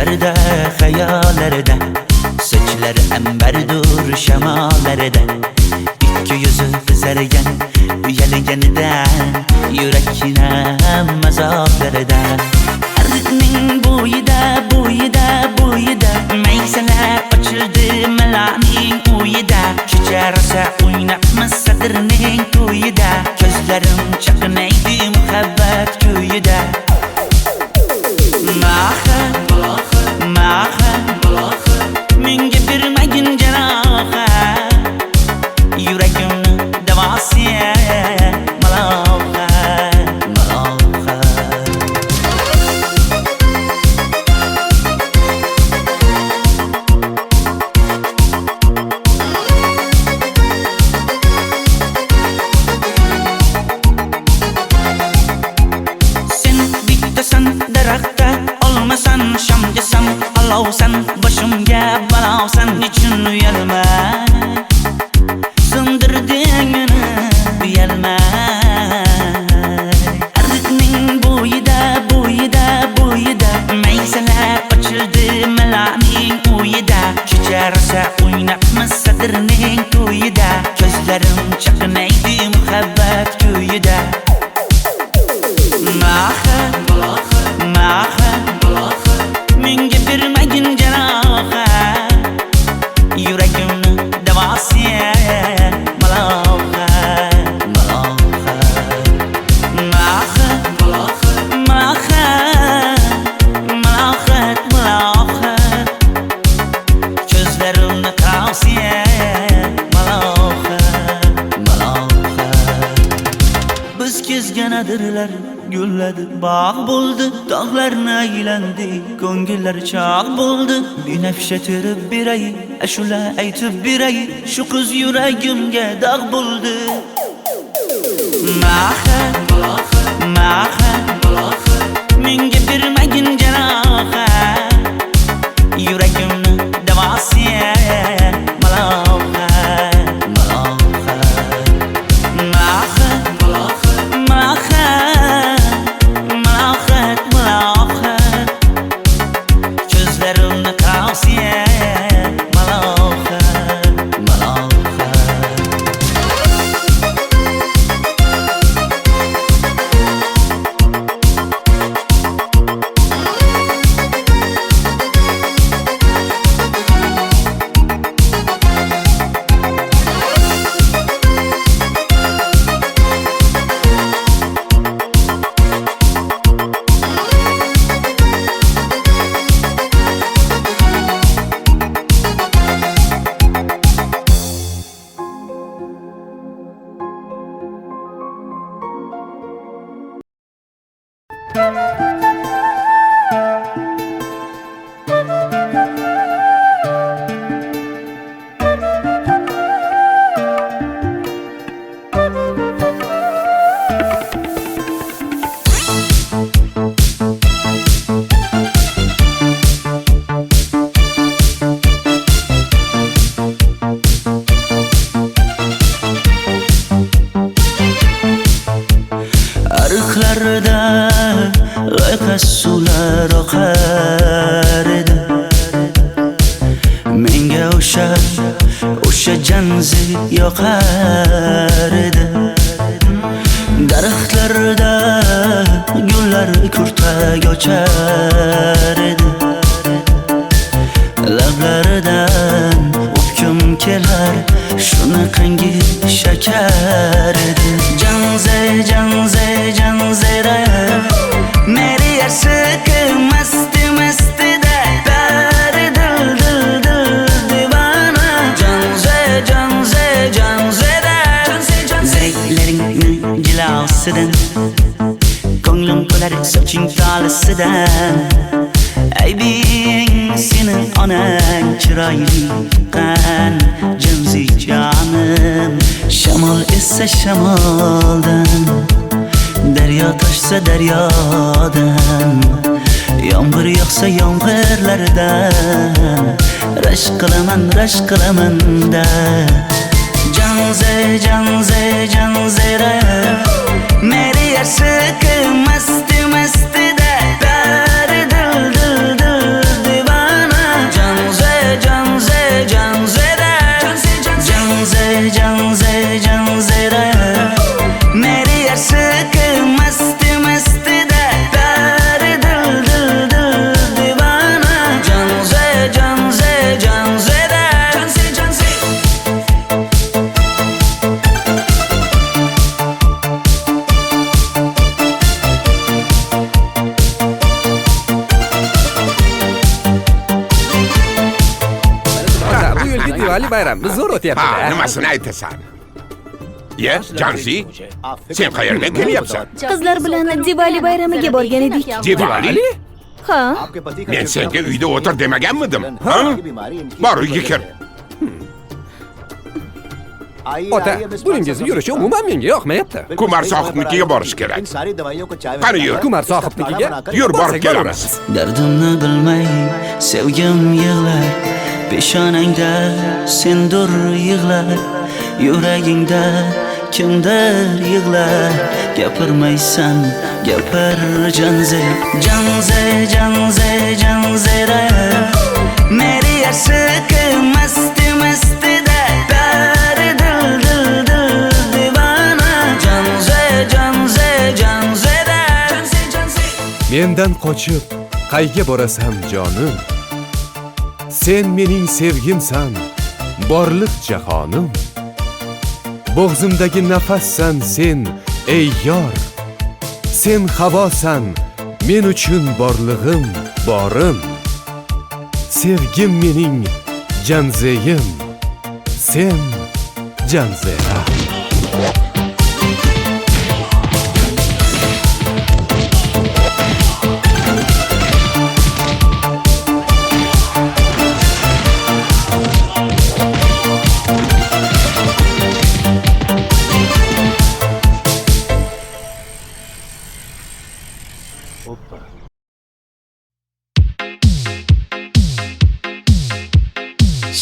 Düşlerde, hayallarda, saçları emberdur şemalarda. İki yüzü kızargan, uyalganidan, yurakina mazoblarda. Arıqning bo'yida, bo'yida, bo'yida, maysalar ochildi malaning uyida. Kecha rosa o'ynabmiz sadirning to'yida, ko'zlarim chaqnaydi muhabbat kuyida. Maha, maha, menga bermagin janoha, yuragimni davosi maloha, maloha. Sen bittasan daraxtda, olmasan shamgasan, olovsan boshimga balosan. Nechun uyalma, sindirding meni uyalma. Arıqning bo'yida, bo'yida, bo'yida, maysalar ochildi malaning uyida. Kecha rosa o'ynabmiz sadirning to'yida, ko'zlarim chaqnaydi muhabbat kuyida. Maha, maha, menga bermagin janoha, yuragimni davosi maloha, maloha. Maha, maha, malohat, malohat, ko'zlarimni tavsi maloha, maloha. Biz kezgan adirlar gulladi, bog' bo'ldi, tog'larni aylandi, ko'ngillar chog' bo'ldi. Binafsha terib beray, ashula aytib beray, shu qiz yuragimga dog' bo'ldi. Maha, maha, menga bermagin janoha, yuragimni davosi maloha, maloha. Maha, maha, malohat, malohat, ko'zlarimni tavsi maloha, maloha. Arıqlarda loyqa suvlar oqar edi, menga o'sha janzi yoqar edi. Daraxtlarda gullar kurtak ochar edi, lablaridan o'pkim kelar, shunaqangi shakar edi. Janze, janze, janzera, meri yarsiqi masti mastida, bari dil dil dil divana. Janze, janze, janzera, zeylaringni jilosidan, ko'nglim to'lar soching tolisidan. Aybing sening onang chiroyli qan, janzi jonim. Shamol essa shamoldan, daryo toshsa daryodan, yomg'ir yog'sa yomg'irlardan, rashk qilaman da. Janze, janze, janzera, meri yarsiqi masti mastida, bari dil dil dil Diwali bayramimiz zo'r Ha, o'tyapti-da. nimasini aytasan? Ye, Janzi, sen qayerdan kelyapsan? Qizlar bilan Diwali bayramiga borgan edik. Diwali? Ha, Men senga uyda o'tir demaganmidim? Ha? Bor, uyga kir. Ota, buningizni yurishi umuman menga yoqmayapti. Kumar sohibnikiga borish kerak. Qani yur. Kumar sohibnikiga Yur, borib borsak kelamiz. Dardimni bilmay sevgim yig'lar, peshonangda sendur yig'lar, yuragingda kimdir yig'lar. Gapirmaysan, gapir Janze, Janze, Janze, Janzera. Meri aşık masti masti da pari dil dil dil divana. Janze, Janze, Janzera. Janze, Janze. Mendan qochib qayga borasan jonim? Sen mening sevgimsan, borliq jahonim. Bo'g'zimdagi nafassan sen, ey yor. Sen havosan, men uchun borlig'im, borim. Sevgim mening Janzeyim, sen Janzera.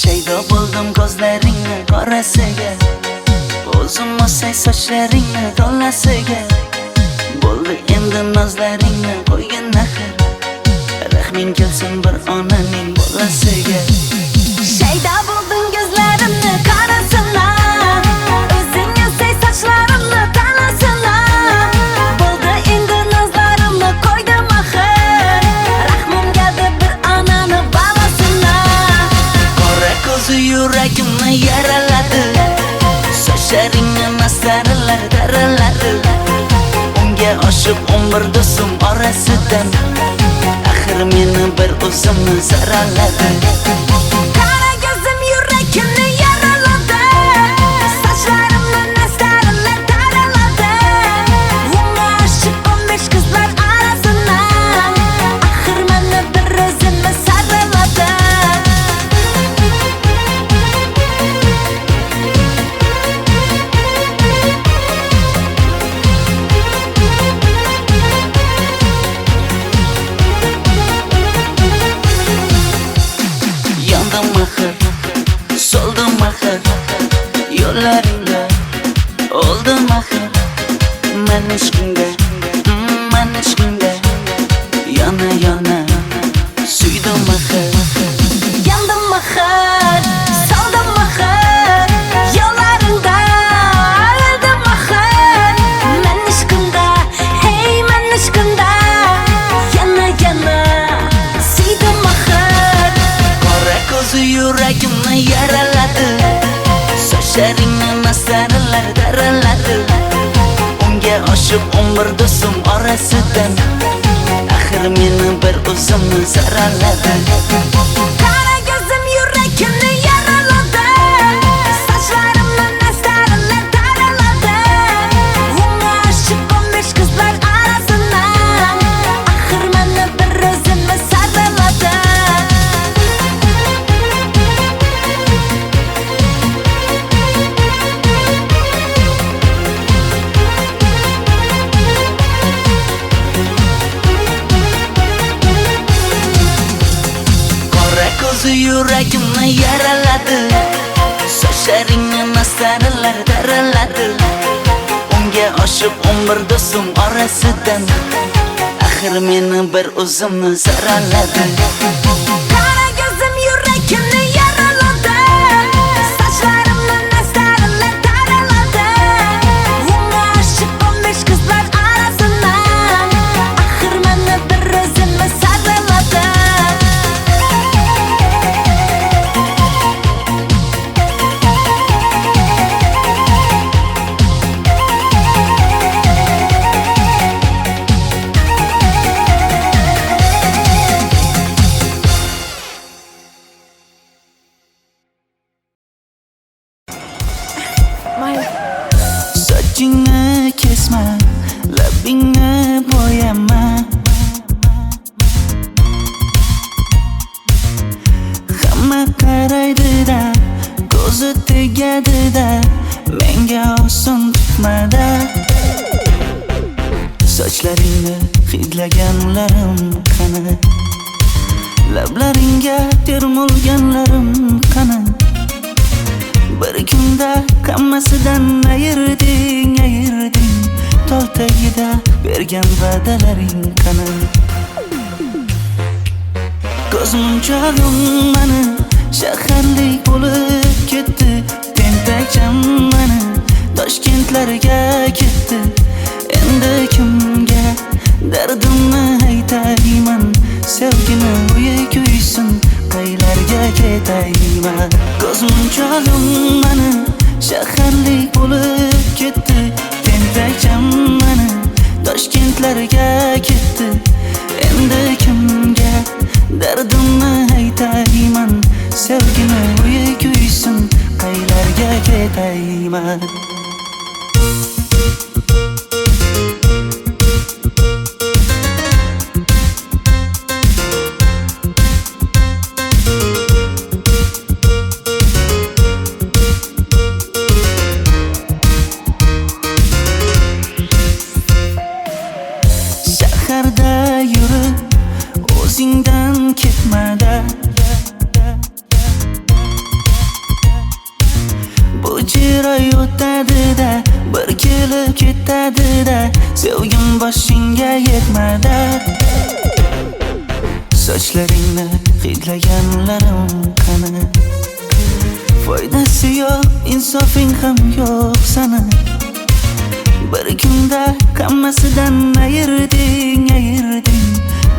Shaydo bo'ldim ko'zlaringni qorasiga, o'zim o'say sochlaringni to'lasiga. Bo'ldi endi nozlaringni qo'ygan naxir, rahming kelsin bir onaning bolasiga. shayda bo'lding ko'zlarimni qarasana, o'zing yasay sochlarimni tanasana. Bo'ldi endi nazlarimni qo'ydim axir, rahmim keldi bir onani bolasina. Qora ko'zi yuragimni yaraladi, sochlaringni mastarlar daraladi. Unga oshiq 11 do'stim orasidan, axir meni bir o'zimni zaraladi. Qara ko'zim yuragimni yaraladi, sochlarimni nastarlar taraladi. Unga oshiq 15 qizlar arasina, axir meni bir o'zimni saraladi. Yandım axir, soldim axir, yo'llaringda oldim axir. Men ishqingda, men ishqingda yana yana suydim axir. Yandım axir, soldim axir, yo'llaringda oldim axir. Men ishqimda, hey men ishqimda yana yana suydim axir. Qora ko'zi yuragimni yaraladi, sochlaringni mastarlar daraladi. Unga oshiq 11 do'stim orasidan, axir meni bir o'zimni zaraladi. Qara ko'zim yuragimni yaraladi, sochlarimni nastarlar taraladi. Unga oshiq 15 qizlar arasina, axir meni bir o'zimni saraladi. Qora ko'zi yuragimni yaraladi, sochlaringni mastarlar daraladi. Unga oshiq 11 do'stim orasidan, axir meni bir o'zimni zaraladi. Qara ko'zim yuragimni yaraladi, sochlarimni nastarlar taraladi. Unga oshiq 15 qizlar arasina, axir meni bir o'zimni saraladi. Sochlaringni hidlaganlarim qani? Lablaringga termulganlarim qani? Bir kunda hammasidan ayırding Tol tagida bergan va'dalaring qani? Ko'zmunchog'im mani shaharlik bo'lib ketdi. Tentakcham mani Toshkentlarga ketdi. Endi kimga dardimni aytayman? Sevgini uyi kuysin, qaylarga ketayman? Ko'zmunchog'im mani shaharlik bo'lib ketdi. Tentakcham mani Toshkentlarga ketdi. Endi kimga dardimni aytayman? Sevgini uyi kuysin, qaylarga ketayman? Shaharda yurib o'zingdan ketmada, bu jiroy o'tadi-da, bir kelib ketadi-da, sevgim boshingga yetmada. Sochlaringni hidlaganlarim qani? Foydasi yo'q, insofing ham yo'q sana. Bir kunda hammasidan ayırding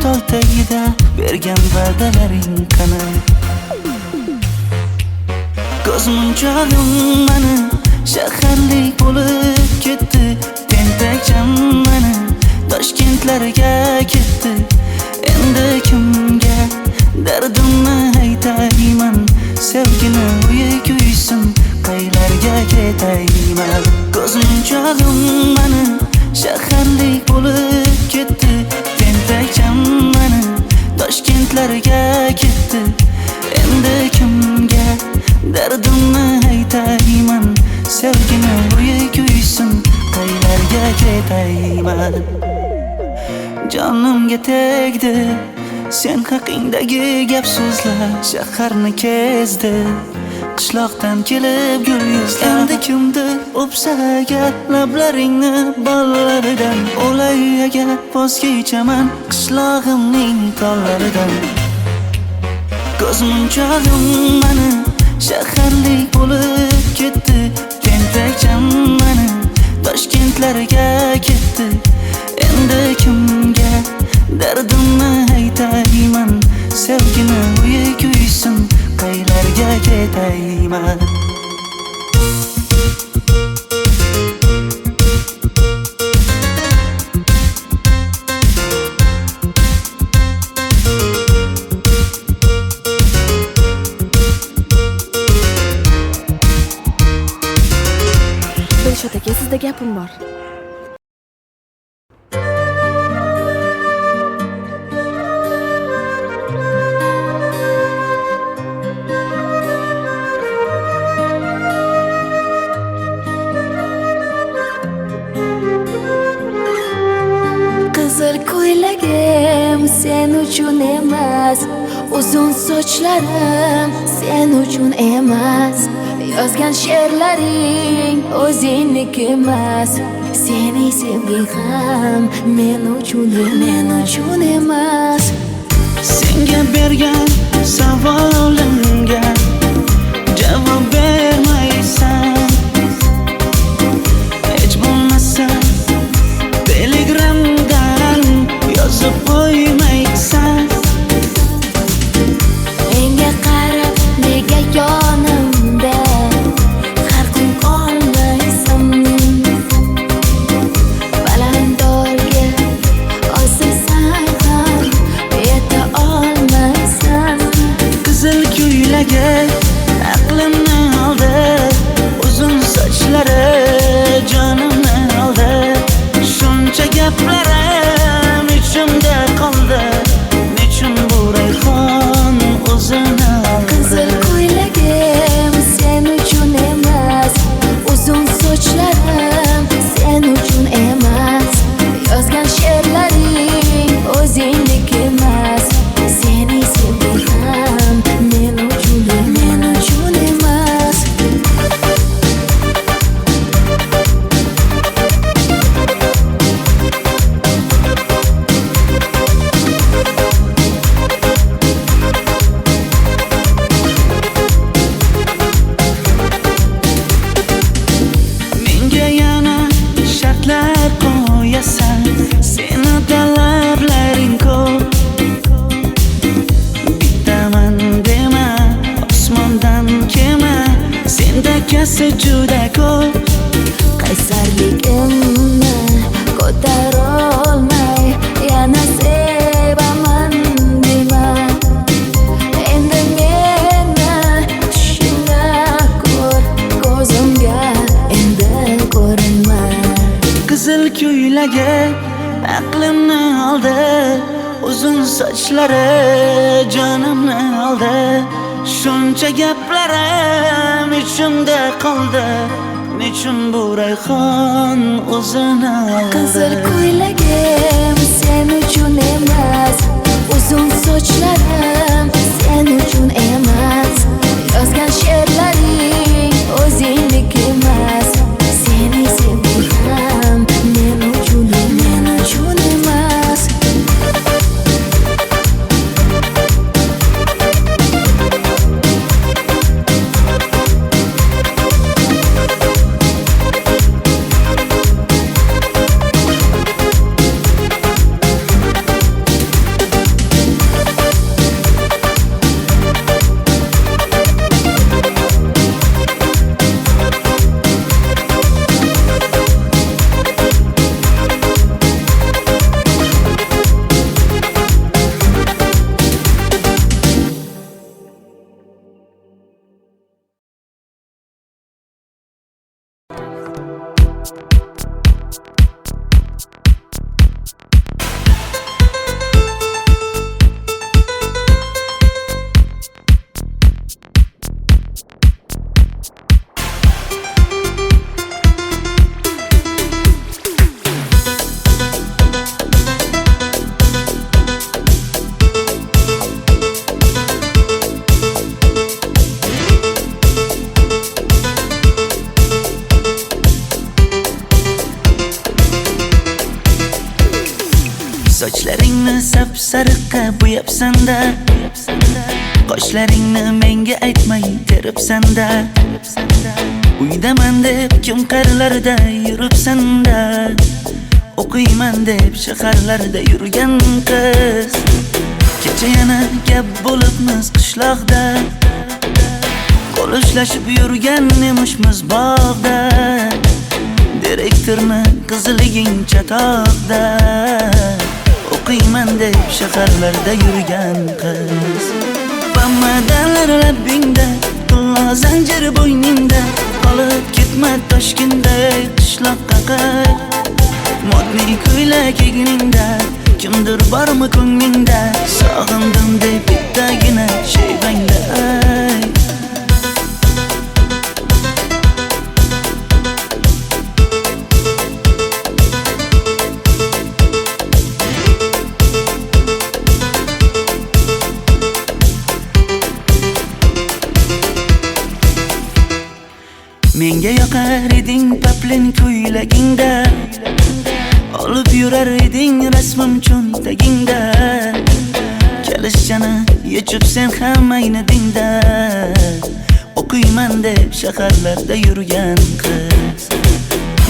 Tol tagida bergan va'dalaring qani? Ko'zmunchog'im mani shaharlik bo'lib ketdi. Tentakcham mani Toshkentlarga ketdi. Endi kimga dardimni aytayman? Sevgini uyi kuysin, qaylarga ketayman? Ko'zmunchog'im mani shaharlik bo'lib ketdi. Tentakcham mani Toshkentlarga ketdi. Endi kimga dardimni aytayman? Sevgini uyi kuysin, qaylarga ketayman? Jonimga tegdi sen haqingdagi gap so'zlar, shaharni kezdi qishloqdan kelib gul yuzlar. Endi kimdir o'psa agar lablaringni bollaridan, o'lay agar voz kechaman qishlog'imning tollaridan. Ko'zmunchog'im mani shaharlik bo'lib ketdi. Tentakcham mani Toshkentlarga ketdi. Endi kimga dardimni aytayman? Sevgini uyi kuysin, qaylarga ketayman? Dilshod aka, sizda gapim bor. Qizil ko'ylagim sen uchun emas, uzun sochlarim sen uchun emas, yozgan she'rlaring o'zingniki emas, sening sevging ham men uchun emas. Senga bergan savolimga javob bermaysan. Hech bo'lmasa Telegramdan yozib qo'ymaysan. Menga qarab nega yonimda har kun qolmaysan? Balandorga osilsang ham yeta olmaysan. Qizil ko'ylagi aqlimni oldi. esa juda ko'p. qaysarligimni ko'tarolmay yana sevaman dema. Endi meni tushingda ko'r, ko'zimga endi ko'rinma. Qizil ko'ylagi aqlimni oldi, uzun sochlari jonimni oldi. Shuncha gaplarim ichimda qoldi, nechun bu rayhon o'zini oldi. Qizil ko'ylagim sen uchun emas, uzun sochlarim sen uchun emas. Yozgan she'rlaring o'zingdek emas. Seni sevdim men uchun emas. Sochlaringni sap-sariqqa bo'yabsan-da, qoshlaringni menga aytmay teribsan-da. Uydaman deb kim qarlarda yuribsan-da, o'qiyman deb shaharlarda yurgan qiz. Kecha yana gap bo'libmiz qishloqda, qo'l ushlashib yurgan emishmiz bog'da. Direktorni qiziliging chatoqda, o'qiyman deb shaharlarda yurgan qiz. Bamadanlar labbingda, tilla zanjir bo'yningda, qolib ketma Toshkentda qishloqqa qayt. Modniy ko'ylak egningda, kimdir bormi ko'nglingda, sog'indim deb bittagina shevangda ayt. Menga yoqar eding paplin ko'ylagingda, olib yurar eding rasmim cho'ntagingda. Kalishchani yechib sen ham aynadingda, o'qiyman deb shaharlarda yurgan qiz.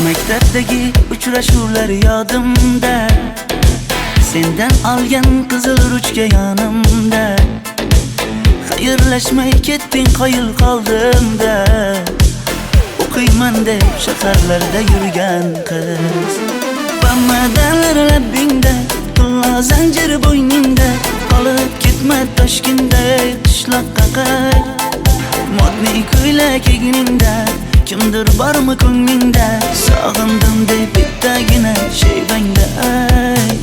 Maktabdagi uchrashuvlar yodimda, sendan olgan qizil ruchka yonimda. Xayrlashmay ketding qoyil qoldimda, o'qiyman deb shaharlarda yurgan qiz. Bamadanlar labbingda, tilla zanjir bo'yningda, qolib ketma Toshkentda qishloqqa qayt. Modniy ko'ylak egningda, kimdir bormi ko'nglingda, sog'indim deb bittagina shevangda ayt.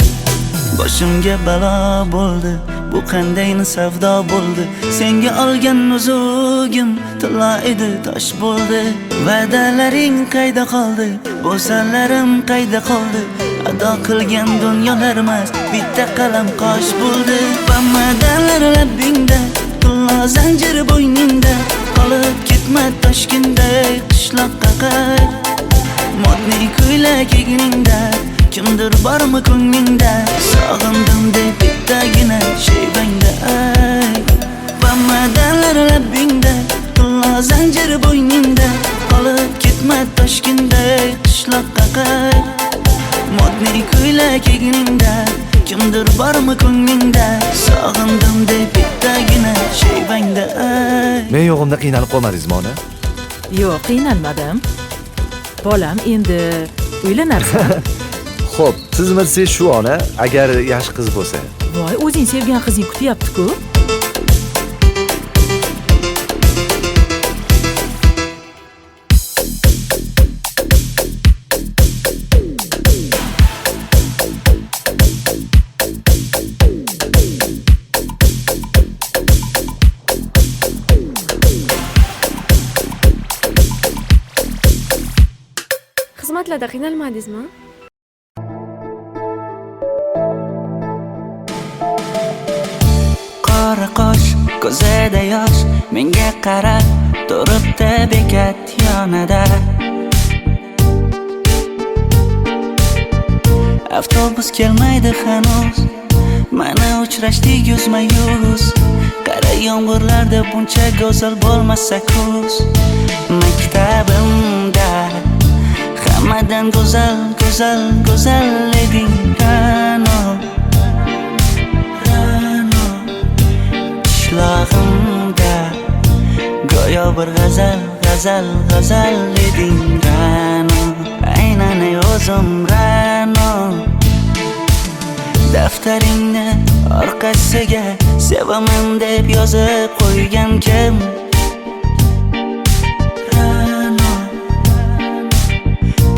Boshimga balo bo'ldi, bu qanday savdo bo'ldi. Senga olgan nuzugim tilla edi, tosh bo'ldi. Va'dalaring qayda qoldi, bo'salarim qayda qoldi. Ado qilgan dunyolar emas, bitta qalam qosh bo'ldi. Bamadanlar labbingda, tilla zanjir bo'yningda, qolib ketma Toshkentda qishloqqa qayt. Modniy ko'ylak egningda, kimdir bormi ko'nglingda, sog'indim deb bittagina shevangda ayt. Bamadanlar labbingda, tilla zanjir bo'yningda, qolib ketma Toshkentda qishloqqa qayt. Modniy ko'ylak egningda, kimdir bormi ko'nglingda, sog'indim deb bittagina shevangda ayt. Men yo'g'imda qiynalib qolmadingizmi ona? Yo'q, qiynalmadim. Bolam, endi uylanarsan. Xo'p, siz shu ona agar yaxshi qiz bo'lsa. Voy, o'zing sevgan qizing kutyapti-ku. Xizmatlarda qiynalmadingizmi? Qora qosh, ko'zida yosh, menga qarab turibdi bekat yonida. Avtobus kelmaydi hanuz, mana uchrashdik yuzma-yuz. Qara yomg'irlarda buncha go'zal bo'lmasa kuz. Maktabimda hammadan go'zal, go'zal, go'zal eding Ra'no. Qishlog'imda go'yo bir g'azal, g'azal, g'azal eding Ra'no. Aynan o'zim Ra'no. Daftaringni orqasiga sevaman deb yozib qo'ygan kim?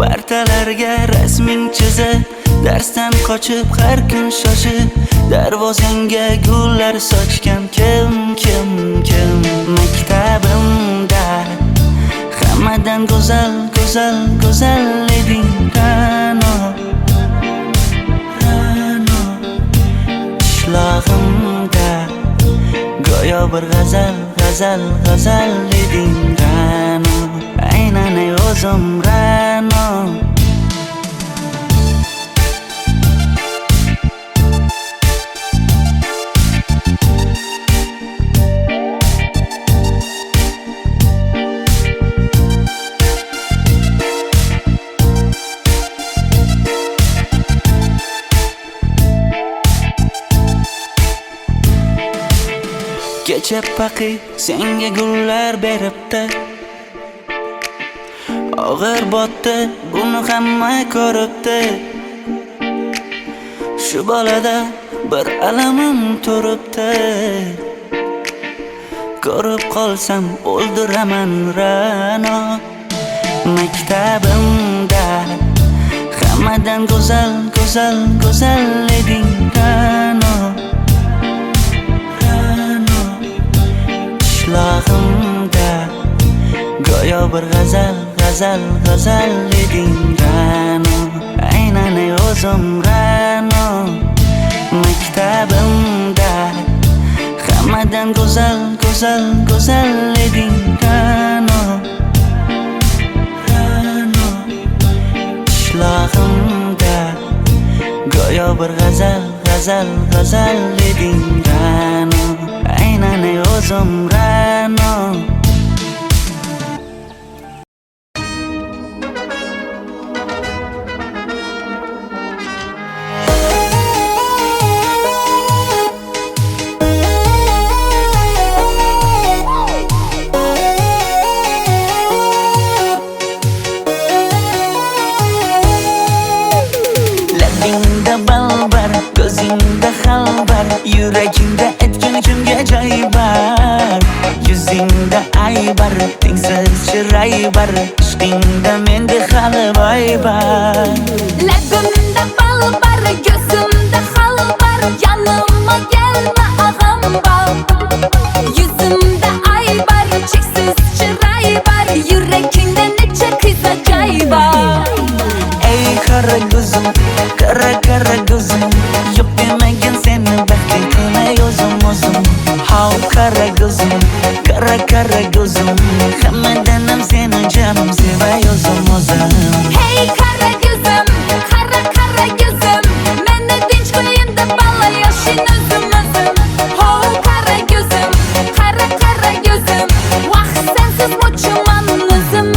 Partalarga rasming chizib, darsdan qochib har kun shoshib, darvozangga gullar sochgan kim? Maktabimda hammadan go'zal, go'zal, go'zal eding Ra'no. Qishlog'imda go'yo bir g'azal, g'azal, g'azal eding Ra'no. Aynan o'zim Ra'no. Kecha paqi senga gullar beribdi, og'ir botdi, buni hamma ko'ribdi. Shu bolada bir alamim turibdi, ko'rib qolsam o'ldiraman Ra'no. Maktabimda hammadan go'zal, go'zal, go'zal eding Ra'no. Qishlog'imda go'yo bir g'azal, g'azal, g'azal eding Ra'no. Aynan o'zim Ra'no. Maktabimda hammadan go'zal, go'zal, go'zal eding Ra'no. Qishlog'imda go'yo bir g'azal, g'azal, g'azal eding Ra'no. Aynan o'zim Ra'no. Labingda balbar, ko'zingda xalbar, yuragingda etgan kimga joy bar. Yuzingda aybar, tengsiz chiray bar, ishqingda menda hali boy bar. Labimda balbar, ko'zimda xalbar, yanıma gelme ağam bal. Yuzimda aybar, cheksiz chiray bar, yuragingda necha qiza joy bar. Ey qara ko'zim, qara qara ko'zim, yo'q demagan seni baxtli qilay o'zim. Hav qara ko'zim, qara qara ko'zim, hammadan ham seni jonim sevay o'zim. Hey qara ko'zim, qara qara ko'zim, meni tinch qo'yinda balla yoshing o'zim. Hav qara ko'zim, qara qara ko'zim, vaqt sensiz mo'chiman o'zim.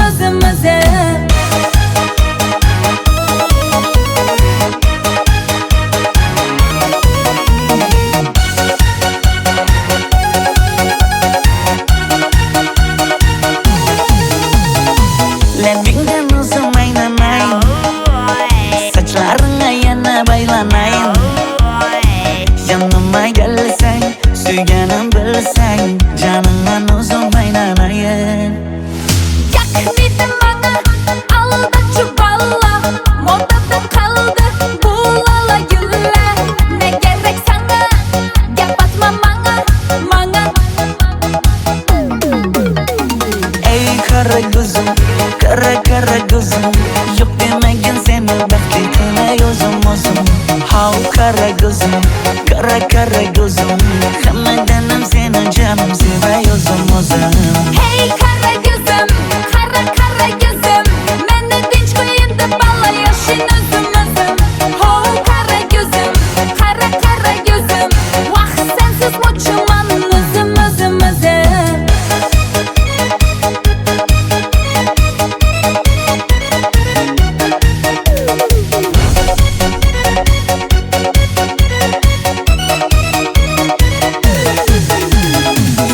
Kara kara gözüm Hammadanam seni canım sevay o'zim Hey kara gözüm, kara kara gözüm Meni tinch qo'yin deb balla yashin o'zim Ho kara gözüm, kara kara gözüm Vaqt sensiz mo'chiman o'zim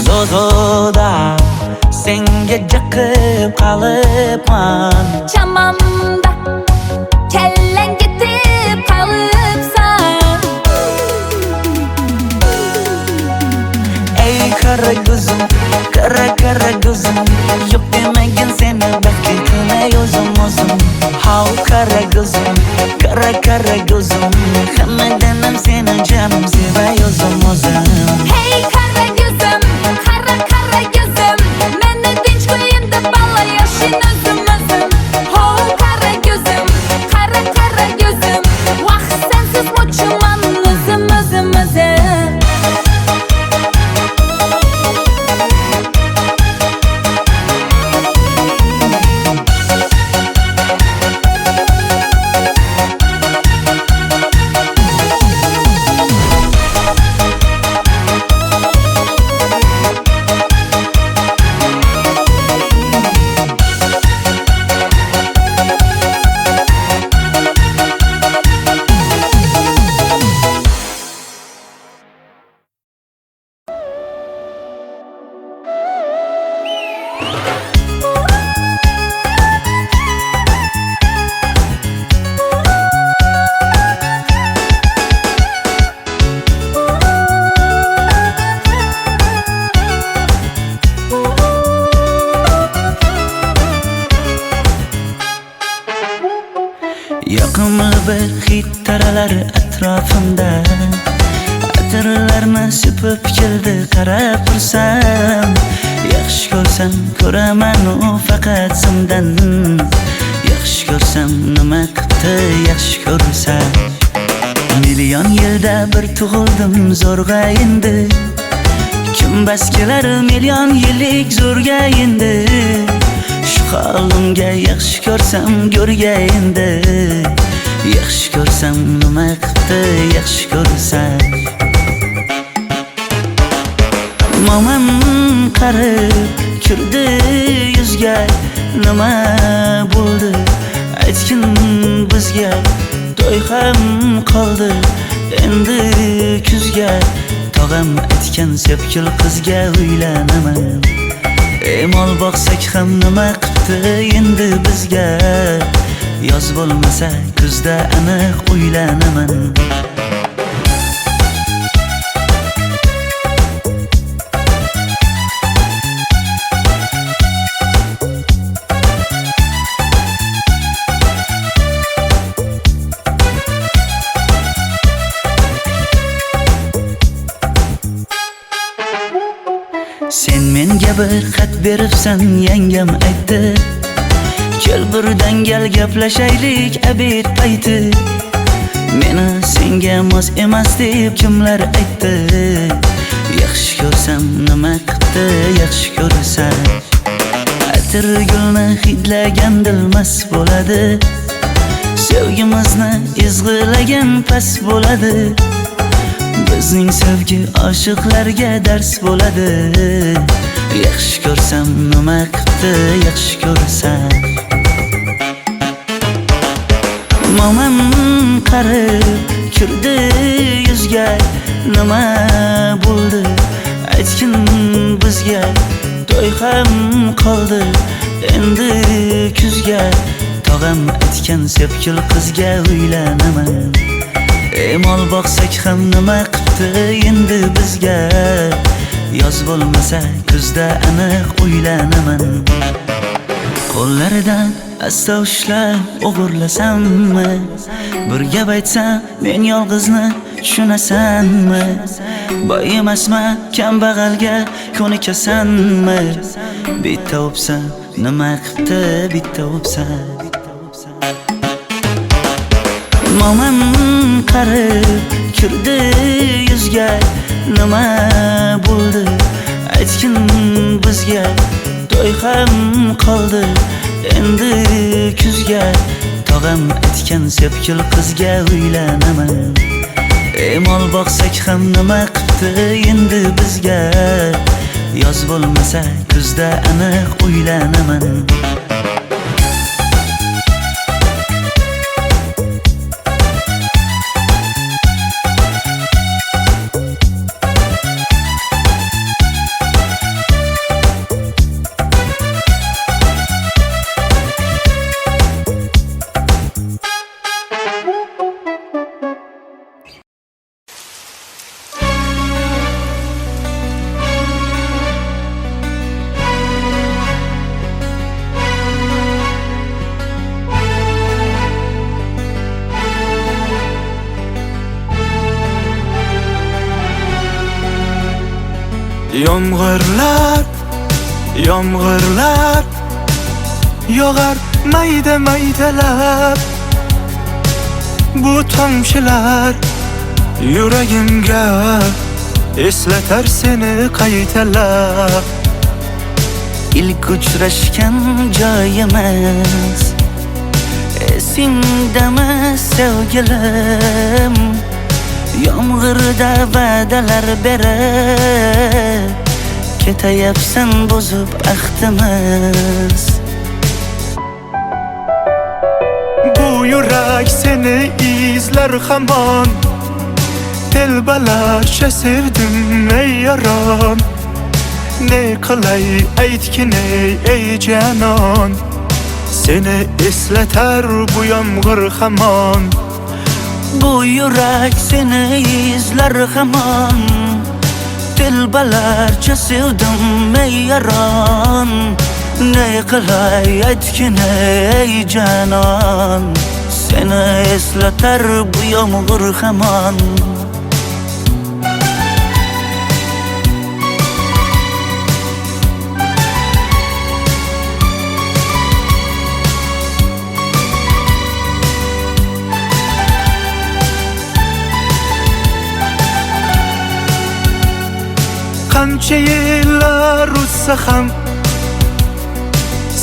Zozoda senga jiqib qolibman Chamamda kellang ketib qolibsan Ey kara gözüm kara kara gözüm Yok demagin seni baxtli qilay o'zim How kara gözüm kara gözüm Hammadanam seni canım sevay o'zim Hey kara gözüm, kara kara gözüm Meni tinch qo'yin deb balla yashin o'zim Ho kara gözüm, kara kara gözüm Vaqt sensiz mo'chiman o'zim Yoqimli bir hid taralar atrofimda Atirlarni sepib keldi qarab tursam Yaxshi ko'rsam ko'raman u faqat simdan Yaxshi ko'rsam nima qildi yaxshi ko'rsam Million yilda bir tug'ildim zo'rg'a endi Kim bas kelar million yillik zo'rga endi Shu holimga yaxshi ko'rsam go'rga endi Yaxshi ko'rsam nima qildi yaxshi ko'rsam Momam qarib kirdi yuzga Nima bo'ldi aytgin bizga To'y ham qoldi endi kuzga Tog'am aytgan sepkil qizga uylanaman Mol boqsak ham nima qildi endi bizga Yoz bo'lmasa kuzda aniq uylanaman Sen menga bir xat beribsan yangam aytdi Kel birdan gal gaplashaylik abid payti Meni senga mos emas deb kimlar aytdi Yaxshi ko'rsam nima qildi yaxshi ko'rsam Atir gulni hidlagan dilmas bo'ladi Sevgimizni izg'ilagan pas bo'ladi Bizning sevgi oshiqlarga dars bo'ladi Yaxshi ko'rsam nima qildi yaxshi ko'rsam Momam qarib kirdi yuzga Nima bo'ldi aytgin bizga To'y ham qoldi endi kuzga Tog'am aytgan sepkil qizga uylanaman Mol boqsak ham nima qildi endi bizga Yoz bo'lmasa kuzda aniq uylanaman Qo'llaridan asta ushlab o'g'irlasammi Bir gap aytsam men yolg'izni tushunasanmi Boy emasman kambag'alga ko'nikasanmi Bitta o'psam nima qildi bitta o'psam Mo'min qarib kirdi yuzga, nima bo'ldi aytgin bizga. To'y ham qoldi endi kuzga, tog'am aytgan sepkil qizga uylanaman. Mol boqsak ham nima qipti endi bizga, yoz bo'lmasa kuzda aniq uylanaman. Yomg'irlar, yomg'irlar yog'ar mayda maydalab. Bu tomchilar yuragimga eslatar seni qaytalab. İlk uchrashgan joyimiz esingdami sevgilim? Yomg'irda va'dalar berib ketayapsan bozib ahdimiz. Bu yurak seni izler hamon, telbalarcha sevdim ey yaron. Ne qilay aytgin ey canon, seni eslatar bu yomg'ir hamon. Bu yurak seni izler hamon, telbalarcha sevdim ey yaron. Ne qilay aytgin ey canon, seni eslatar bu yomg'ir hamon. Qancha yillar o'tsa ham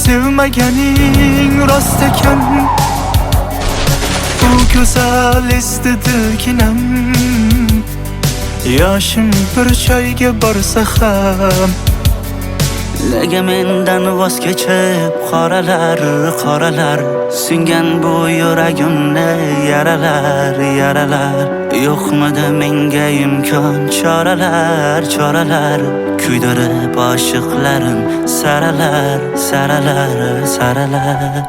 sevmaganing rost ekan. Bu go'zal esdi dilginam, yoshim bir joyga borsa ham. Nega mendan voz kechib qoralar, qoralar singan bu yuragimni yaralar, yaralar. Yo'qmidi menga imkon choralar, choralar kuydirib oshiqlarim saralar, saralar, saralar.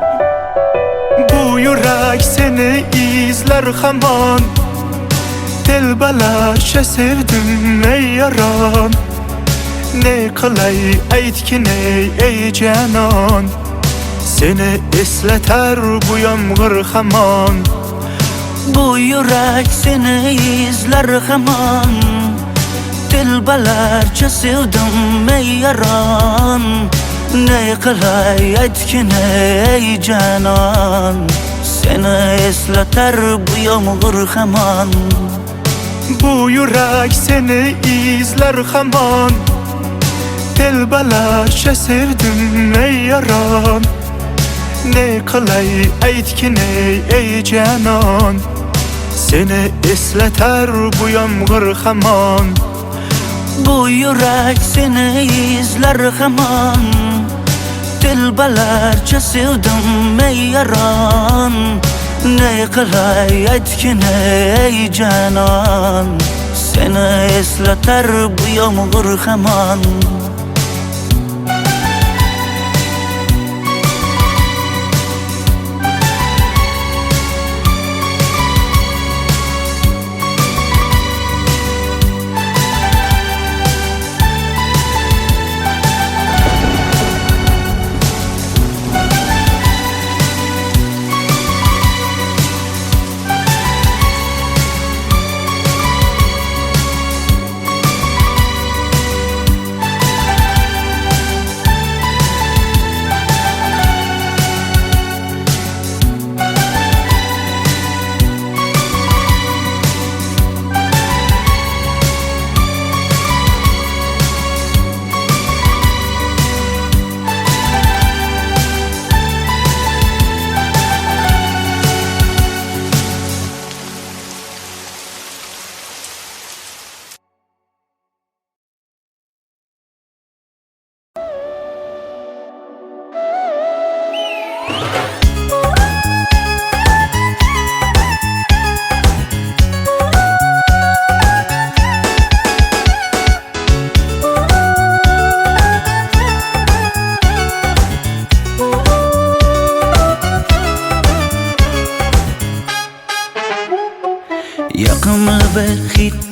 Bu yurak seni izler hamon, telbalarcha sevdim ey yaron. Ne qilay aytgin ey canon, seni eslatar bu yomg'ir hamon. Bu yurak seni izler hamon, telbalarcha sevdim ey yaron. Ne qilay aytgin ey canon, seni eslatar bu yomg'ir hamon. Bu yurak seni izler hamon, telbalarcha sevdim ey yaron. Ne qilay aytgin ey canon, seni eslatar bu yomg'ir hamon. Bu yurak seni izler hamon, telbalarcha sevdim ey yaron. Ne qilay aytgin ey canon, seni eslatar bu yomg'ir hamon.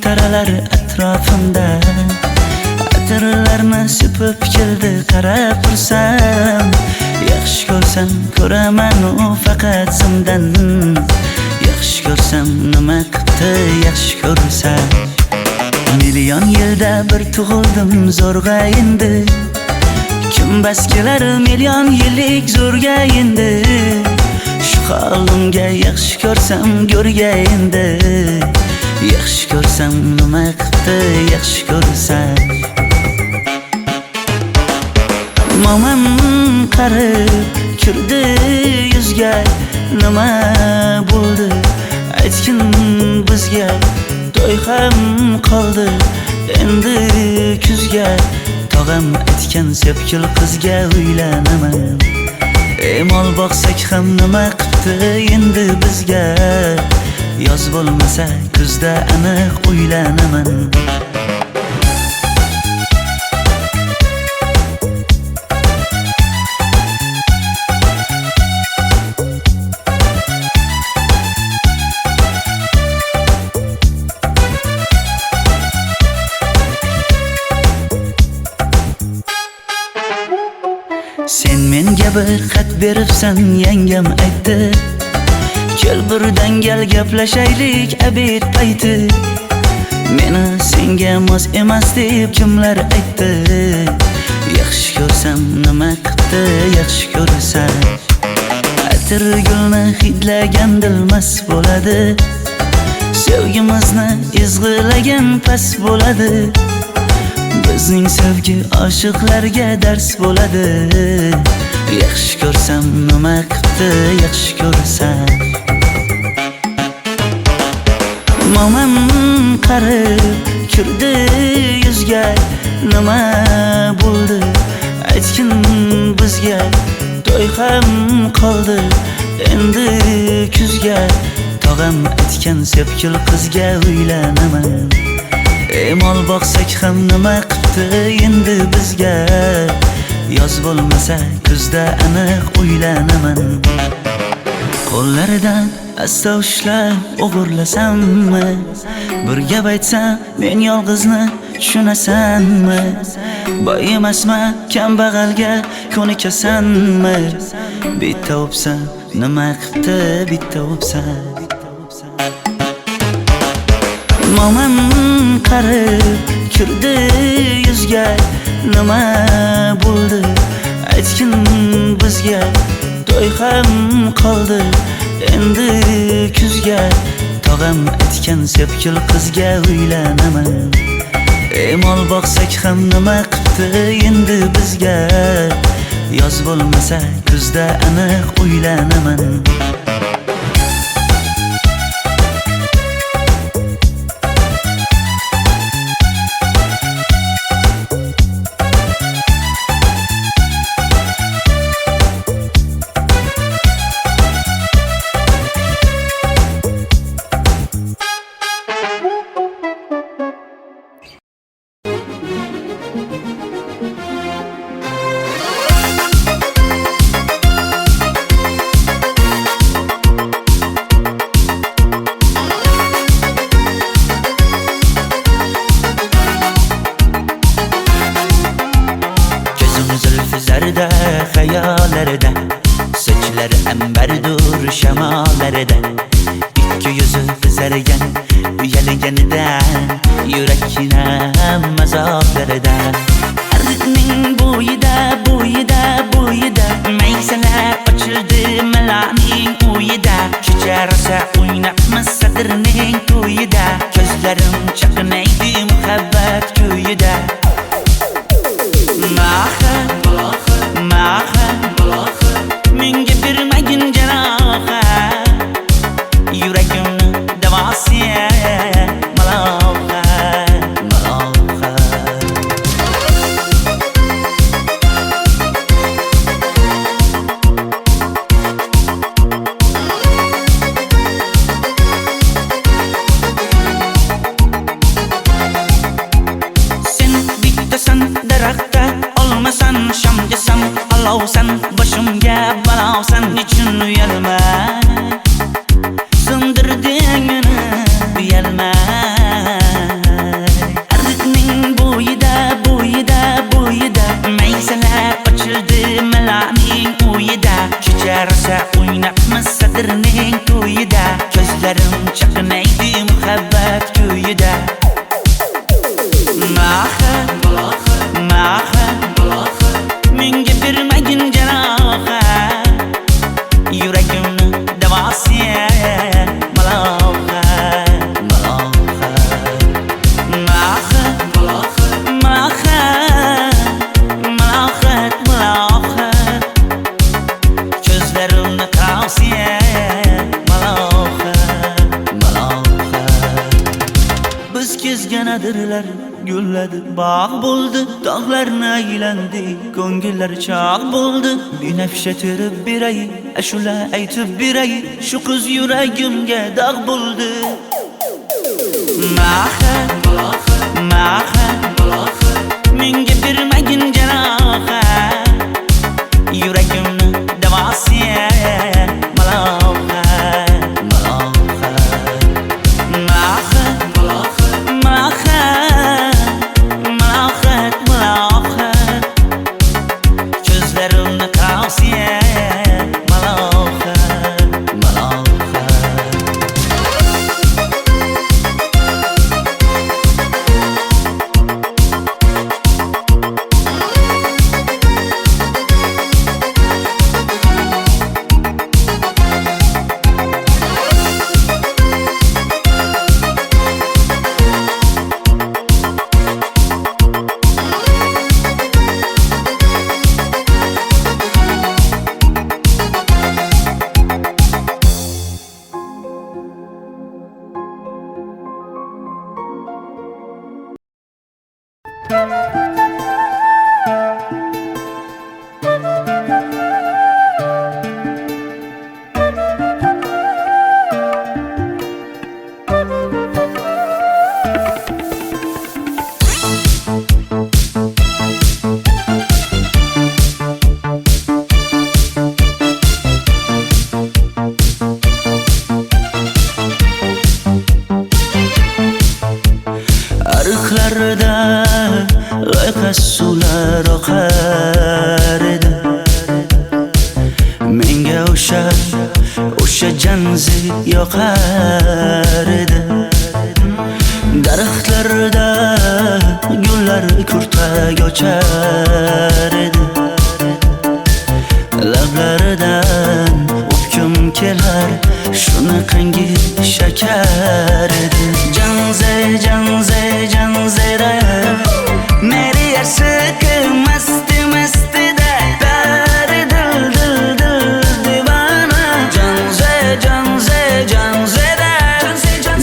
taralar atrofimda. Atirlarni sepib keldi qarab tursam. Yaxshi ko'rsam ko'raman u faqat simdan. Yaxshi ko'rsam nima qildi yaxshi ko'rsam. Million yilda bir tug'ildim zo'rg'a endi. Kim bas kelar million yillik zo'rga endi. Shu holimga yaxshi ko'rsam go'rga endi. Yaxshi ko'rsam nima qildi yaxshi ko'rsam. Momam qarib kirdi yuzga. Nima bo'ldi aytgin bizga. To'y ham qoldi endi kuzga. Tog'am aytgan sepkil qizga uylanaman. Mol boqsak ham nima qildi endi bizga. Yoz bo'lmasa kuzda aniq uylanaman. Sen menga bir xat beribsan yangam aytdi. Kel birdan gal gaplashaylik abid payti. Meni senga mos emas deb kimlar aytdi. Yaxshi ko'rsam nima qildi yaxshi ko'rsam. Atir gulni hidlagan dilmas bo'ladi. Sevgimizni izg'ilagan pas bo'ladi. Bizning sevgi oshiqlarga dars bo'ladi. Yaxshi ko'rsam nima qildi yaxshi ko'rsam. Momam qarib kirdi yuzga. Nima bo'ldi aytgin bizga. To'y ham qoldi endi kuzga. Tog'am aytgan sepkil qizga uylanaman. Mol boqsak ham nima qildi endi bizga. Yoz bo'lmasa kuzda aniq uylanaman. Qo'llaridan asta ushlab o'g'irlasammi? Bir gap aytsam men yolg'izni tushunasanmi? Boy emasman kambag'alga ko'nikasanmi? Bitta o'psam nima qildi bitta o'psam. Momam qarib kirdi yuzga. Nima bo'ldi aytgin bizga. To'y ham qoldi endi kuzga. Tog'am aytgan sepkil qizga uylanaman. Mol boqsak ham nima qildi endi bizga. Yoz bo'lmasa kuzda aniq uylanaman. Hayallarda saçları emberdur şemalarda. İki yüzü kızargan uyalganidan yurakim azoblarda. Arqning bo'yida bo'yida bo'yida maysalar ochildi malaning uyida. Kecha rosa o'ynabmiz sadirning to'yida. Ko'zlarim chaqnaydi muhabbat kuyida. Menga bermagin jarohat. Yuragimni davosi maloha maloha. Sen bittasan daraxtda olmasan Ko'zlarimni tavsiya biz kezgan adirlar gulladi, bog' bo'ldi, tog'larni aylandi, ko'ngillar chog' bo'ldi. Binafsha terib beray, ashula aytib beray, shu qiz yuragimga dog' bo'ldi. Maha, menga bermagin janoha, yuragimni davosiya maloha. Ko'zlarimni tavsiya maloha. Ariqlarda loyqa suvlar oqar edi. Menga o'sha janzi yoqar edi. Daraxtlarda gullar kurtak ochar edi. Lablaridan o'pkim kelar, shunaqangi shakar edi. Janzera meri yarsiqi masti da dari dil divana. Janzera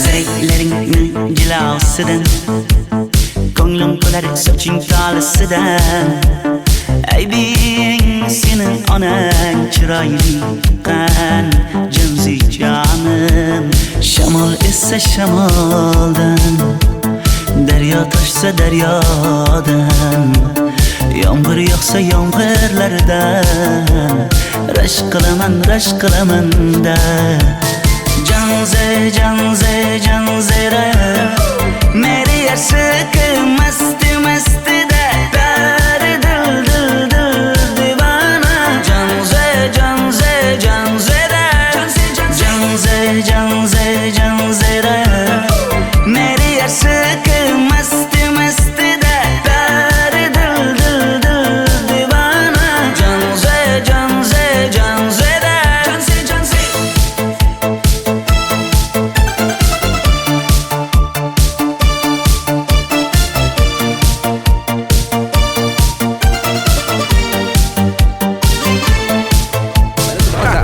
zeylaringni jilosidan, ko'nglim qolar soching tolisidan. Aybing sening onang chiroyli qan janzi jonim. Shamol essa shamoldan, daryo toshsa daryodan, yomg'ir yog'sa yomg'irlardan rashk qilaman da. Janzera meri yarsiqi masti da dari dil divana. Janzera meri yarsiqi masti da dari dil divana. Janzera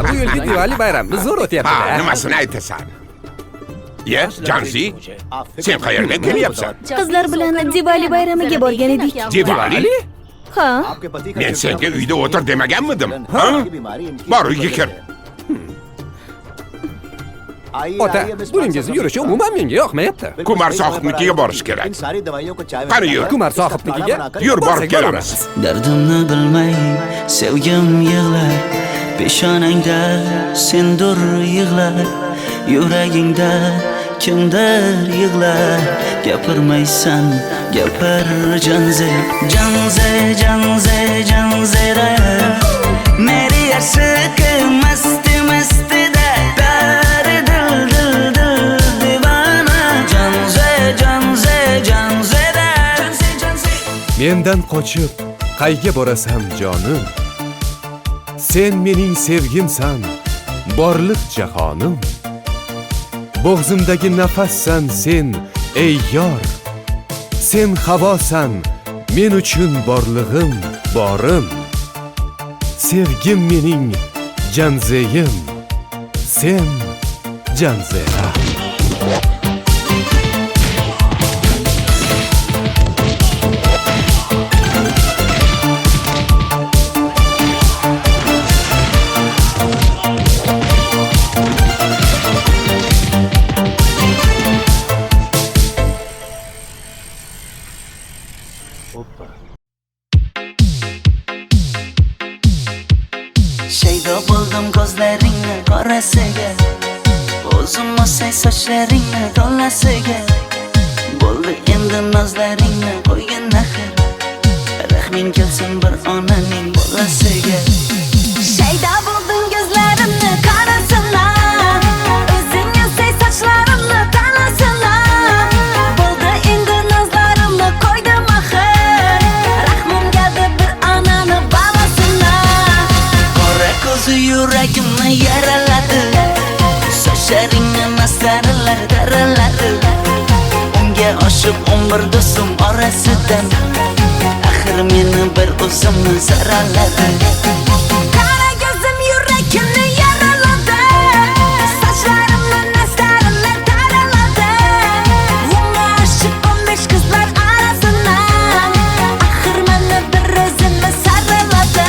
Bu yilgi Diwali bayrami zo'r Ha, o'tyapti-da. nimasini aytasan? Ye, Janzi, sen qayerdan kelyapsan? Qizlar bilan Diwali bayramiga borgan edik. Diwali? Ha, Men senga uyda o'tir demaganmidim? Ha? Bor uyga kir. Ota, buningizni yurishi umuman menga yoqmayapti. Kumar sohibnikiga borish kerak. Qani yur. Kumar sohibnikiga Yur, borib borsak kelamiz. Dardimni bilmay sevgim yig'lar, peshonangda sendur yig'lar, yuragingda kimdir yig'lar. Gapirmaysan, gapir janzera meri yarsiqi masti da dari dil divana. Janzera Mendan qochib qayga borasan jonim? Sen mening sevgimsan, borliq jahonim. Bo'g'zimdagi nafassan sen ey yor. Sen havosan, men uchun borlig'im, borim. Sevgim mening janzeyim, sen janzera. Shaydo bo'ldim ko'zlaringni qorasiga, o'zim o'say sochlaringni to'lasiga. Bo'ldi endi nozlaringni qo'ygan axir, rahming kelsin bir onaning bolasiga. Shaydo bo'lding ko'zlarimni qarasana, o'zing o'say sochlarimni tanasana. Bo'ldi endi nozlarimni qo'ydim axir, rahmim keldi bir onani bolasina. Qora ko'zi yuragimni yaraladi, sochlaringni masaralar daraladi. Unga oshiq 11 do'stim orasidan, axir meni bir o'zimni zaraladi. Qara ko'zim yuragimni yaraladi, sochlarimni nastarlar taraladi. Unga oshiq 15 qizlar arasidan, axir meni bir o'zimni saraladi.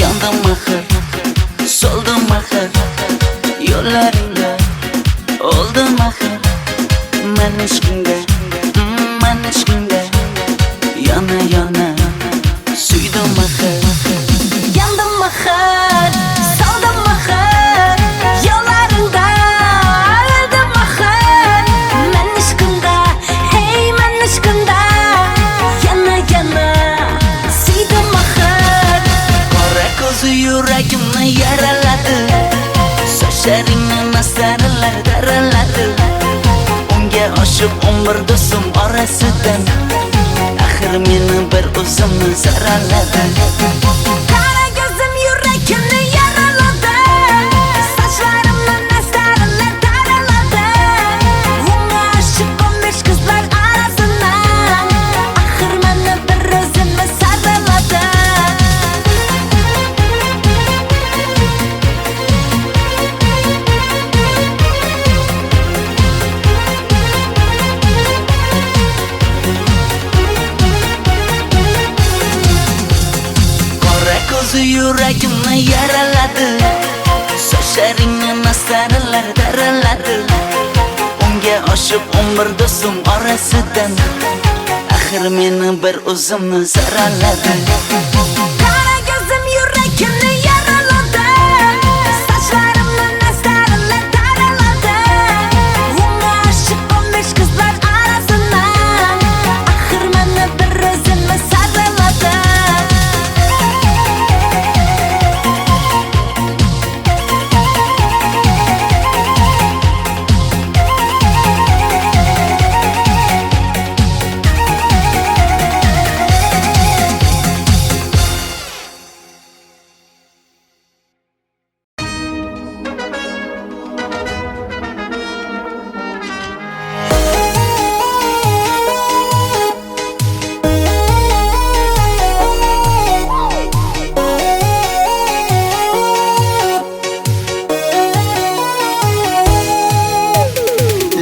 Yandım axir, soldim axir, yo'llaringda oldim axir. Men ishqingda, yana yana suydim axir. Yandım axir, soldim axir, yo'llaringda oldim axir. Men ishqingda, hey men ishqingda, yana yana suydim axir. Qora ko'zi yuragimni yaraladi, sochlaringni masaralar daraladi. Unga oshiq 11 do'stim orasidan, axir meni bir o'zimni zaraladi. Qara ko'zim yuragimni yaraladi, sochlarimni nastarlar taraladi. Unga oshiq 15 qizlar arasidan, axir meni bir o'zimni saraladi. Qora ko'zi yuragimni yaraladi, sochlaringni masaralar daraladi. Unga oshiq 11 do'stim orasidan, axir meni bir o'zimni zaraladi. Qara ko'zim yuragimni yaraladi, sochlarimni nastarlar taraladi. Unga oshiq 15 qizlar arasidan, axir meni bir o'zimni saraladi.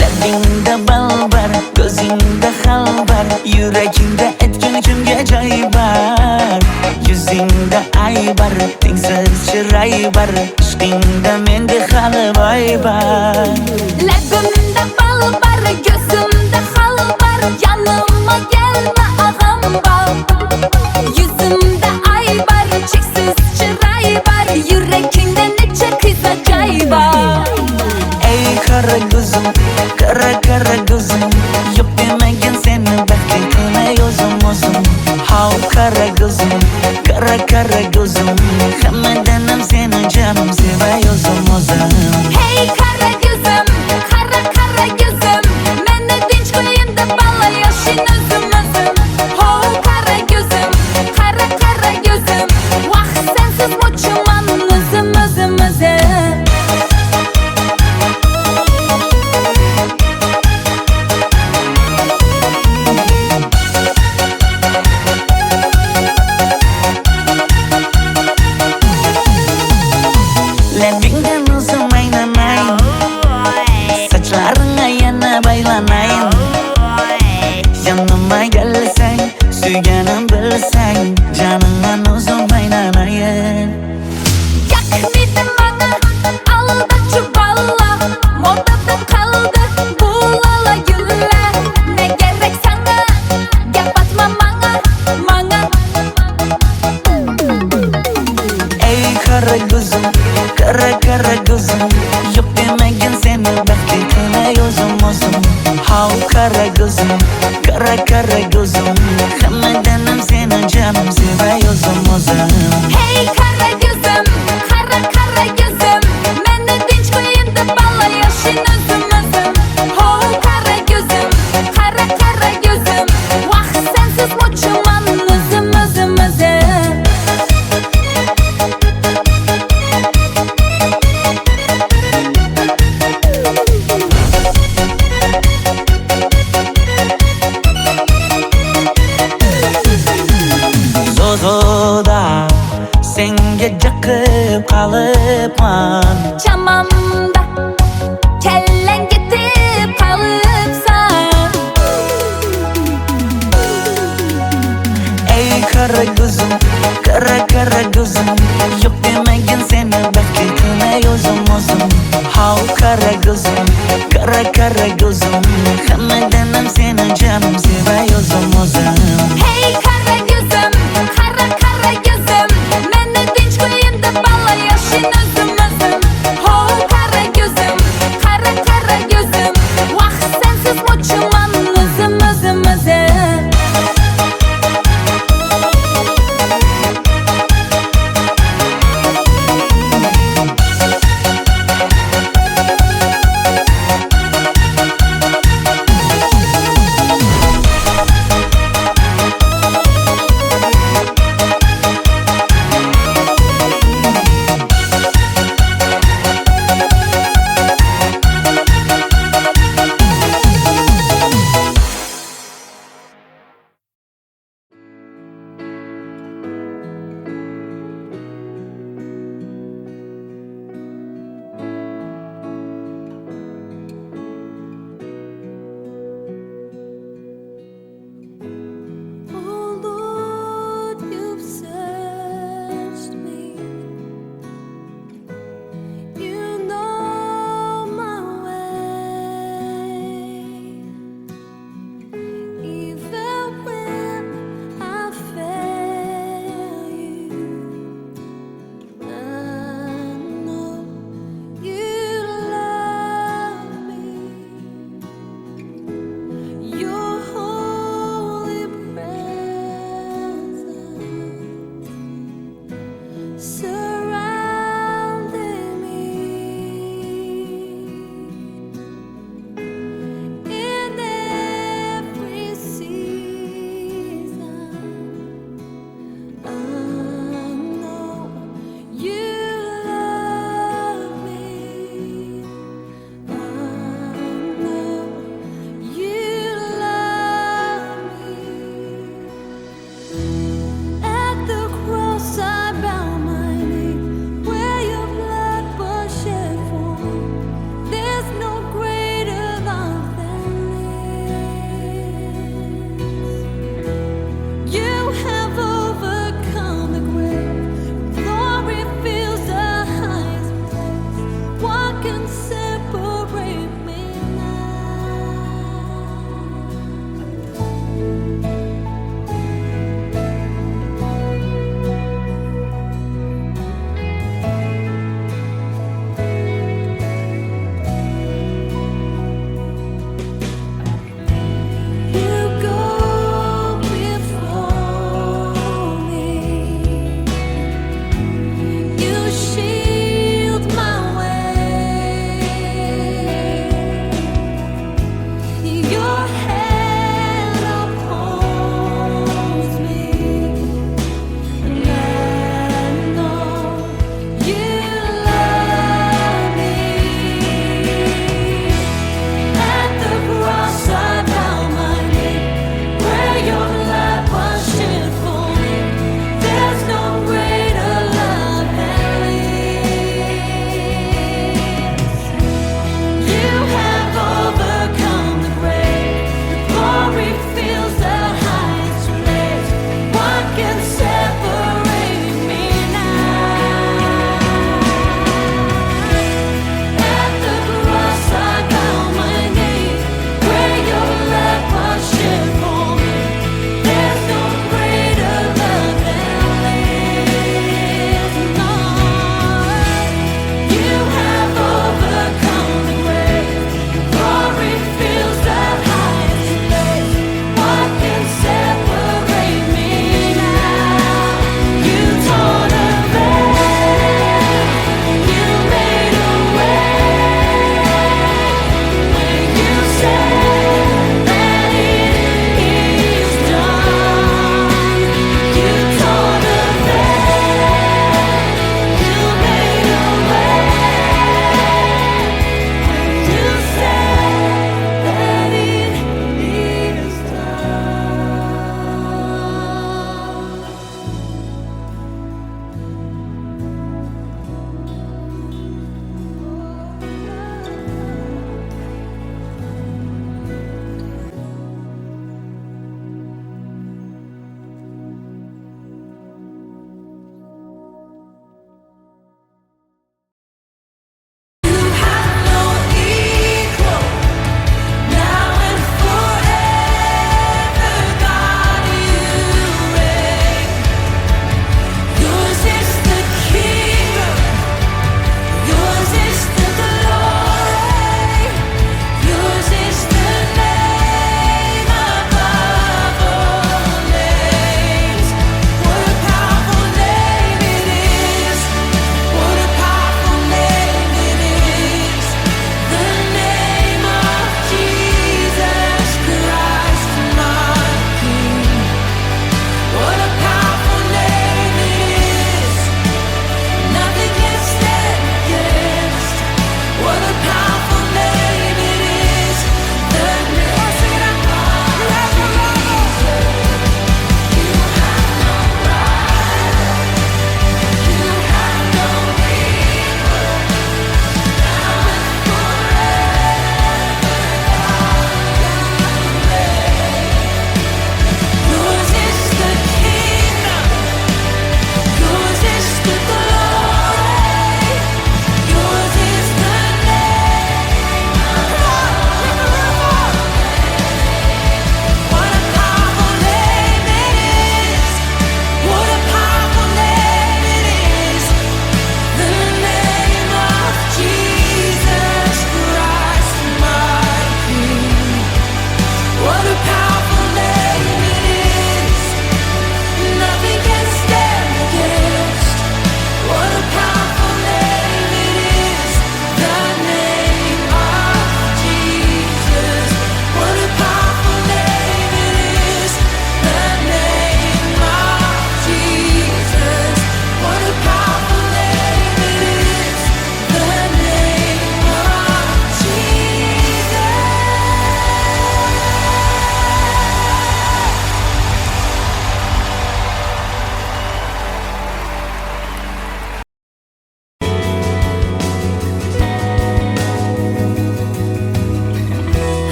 Labingda balbar, ko'zingda xalbar, yuragingda etgan kimga joy bar. Yuzingda aybar, tengsiz chiroy bar, ishqingda menda hali boy bar. Labimda bal bar, ko'zimda xal bar, yanimga kelma ag'am bor. Yuzimda ay bar, cheksiz chiroy bar, yuragingda necha qiza joy bor. Ey qara ko'zim, qara ko'zim, yo'q demagan seni baxting qilmay o'zim. How qara ko'zim, qara ko'zim, hammadan ham seni jonim sevay o'zim. Hey qara ko'zim, qara ko'zim, meni tinch qo'yinda balla yoshini yanıma gelsang, suyganim bilsang, canimdan o'zim aylanayin. Yakmidi bana aldaçı balla, modada kaldı bu lala güller. Ne gerek sana, gap atma bana. Ey kara gözüm, kara gözüm, yok demegin seni baxtlikine o'zim Hav kara gözüm, kara gözüm, hammadanam seni canım sevay o'zim Hey kara gözüm, kara gözüm, meni dinch qo'yindi balla yashin o'zim Ho kara gözüm, kara gözüm, vaqt sensiz mo'chiman o'zim Zozoda senga jaqib qolibman. Chamamda kellang ketib qolibsan. Ey kara gözüm, kara gözüm, yok demegin seni baxtlikine o'zim Hav kara gözüm, kara gözüm, hammadanam seni canım sevay o'zim Hey kara gözüm, kara gözüm, meni dinch qo'yindi balla yashin o'zim Ho kara gözüm, kara gözüm, vaqt sensiz mo'chiman o'zim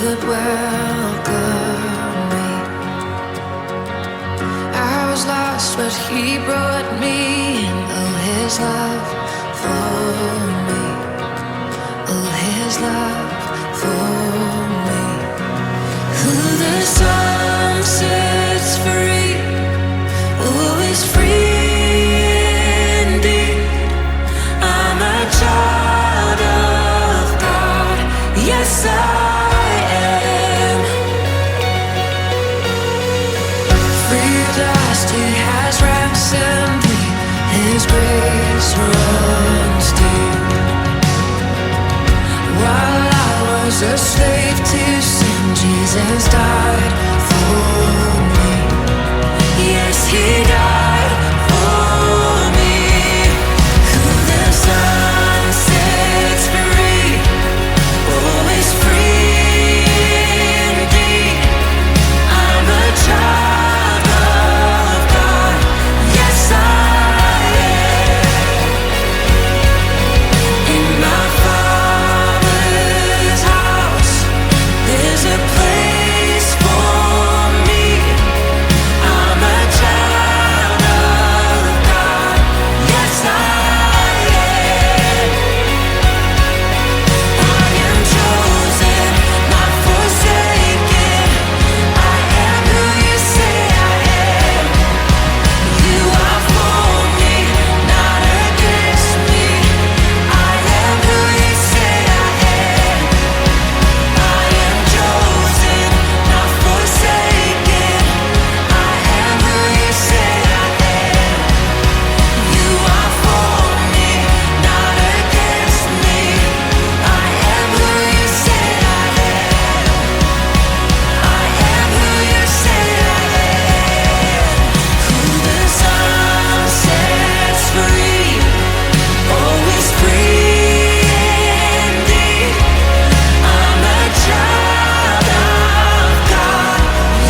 would welcome me. I was lost, but he brought me in. Oh, his love for me. Oh, his love for me. Who the sun sets free, always free indeed. I'm a child of God. Yes, I am. Free at last, he has ransomed me. His grace runs deep. While I was a slave to sin, Jesus died for me. Yes, he died for me. Who the sun sets free, always free indeed. I'm a child of God. Yes, I am. In my Father's house, there's a place for me. I'm a child of God. Yes, I am. I am chosen, not forsaken. I am who you say I am. You are for me, not against me. I am who you say I am. I am chosen, not forsaken. I am who you say I am. You are for me, not against me. I am who you say I am. I am who you say I am. Who the sun sets free, always free indeed. I'm a child of God.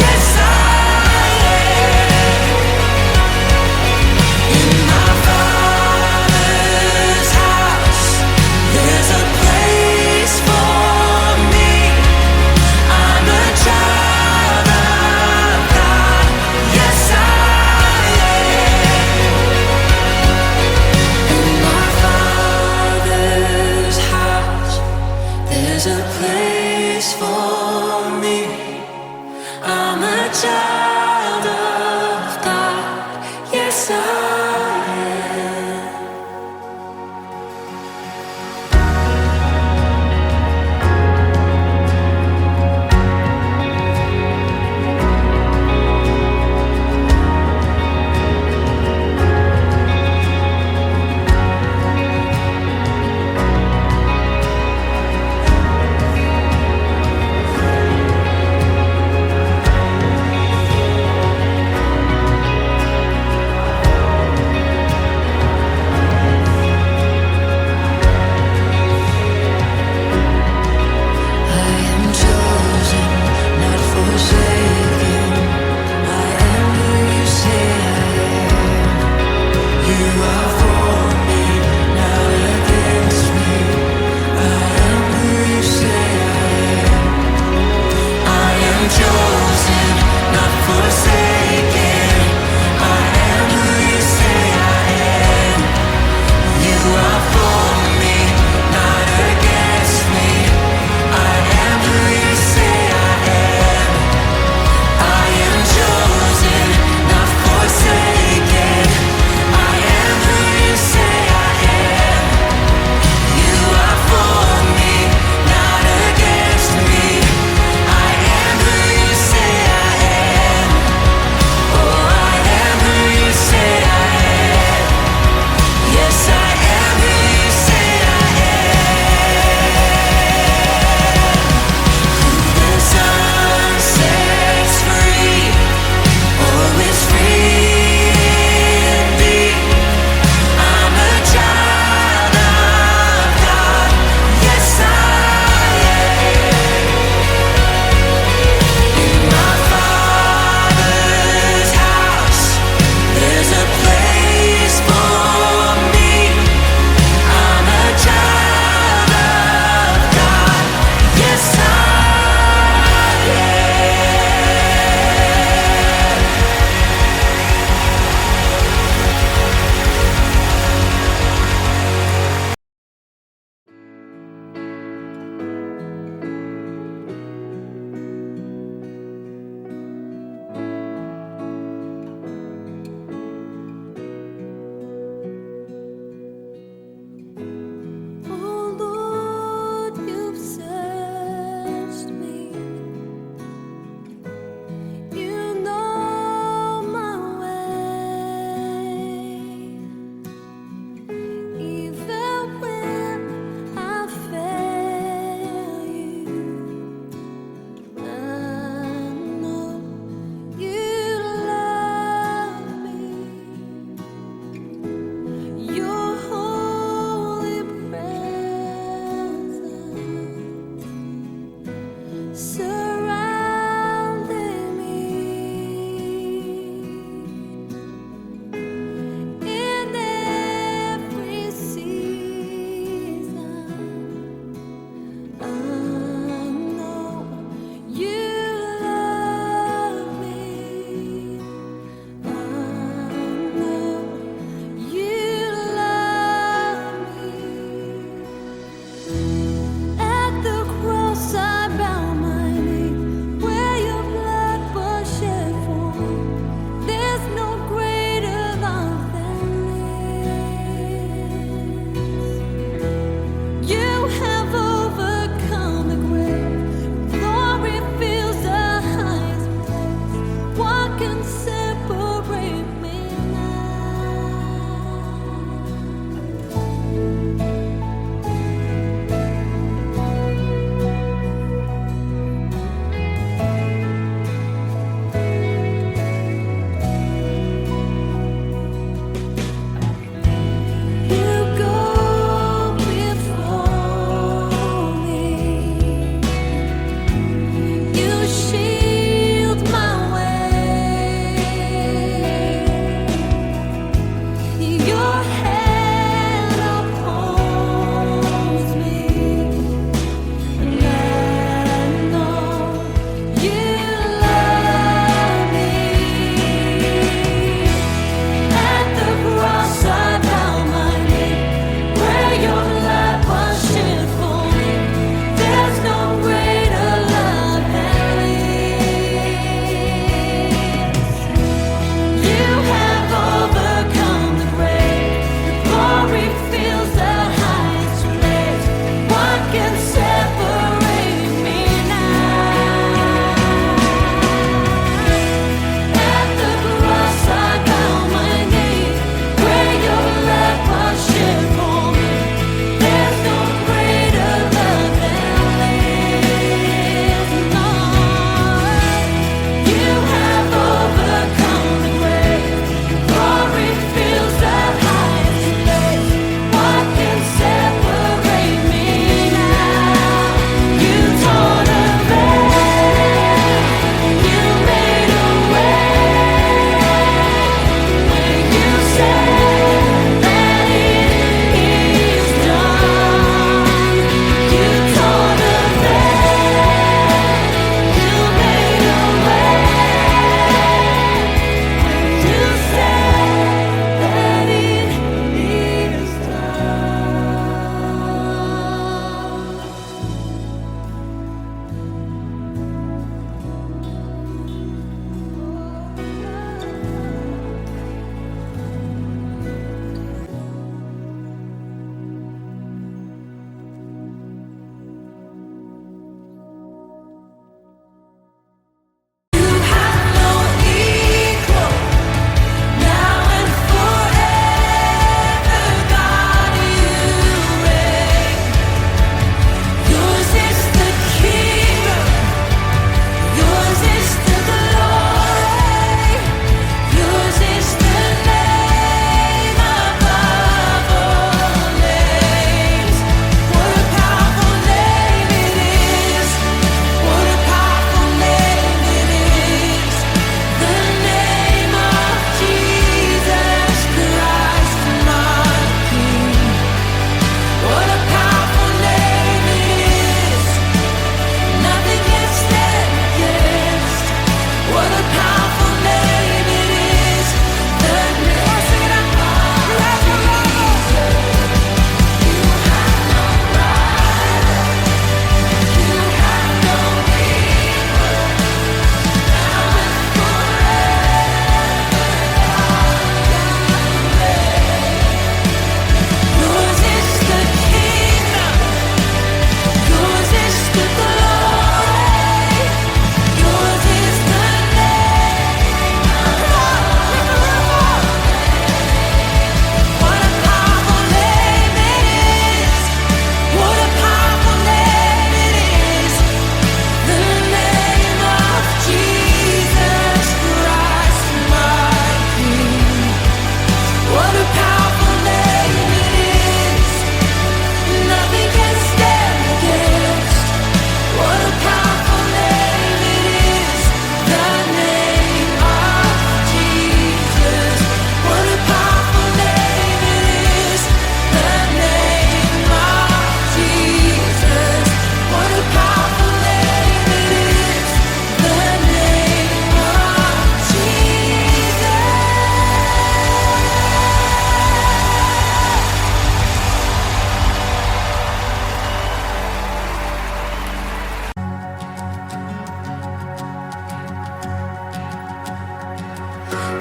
Yes, I am. In my Father's house, there's a place for me. I'm a child of God. Yes, I am. In my Father's house, there's a place for me. I'm a child of God. Yes, I am.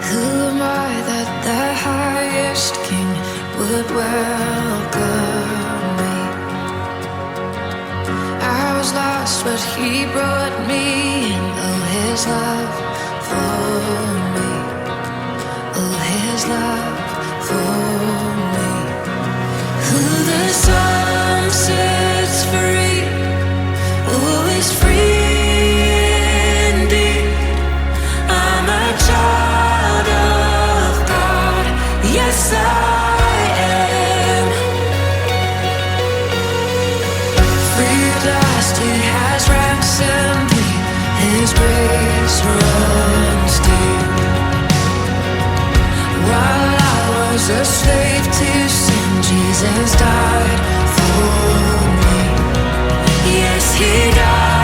Who am I that the highest king would welcome me? I was lost, but he brought me in. Oh, his love for me. Oh, his love for me. Who the sun sets free, oh, is free indeed. I'm a child of God, yes I am. Free at last, he has ransomed me. His grace runs deep. While I was a slave to sin, Jesus died for me. Yes, he died.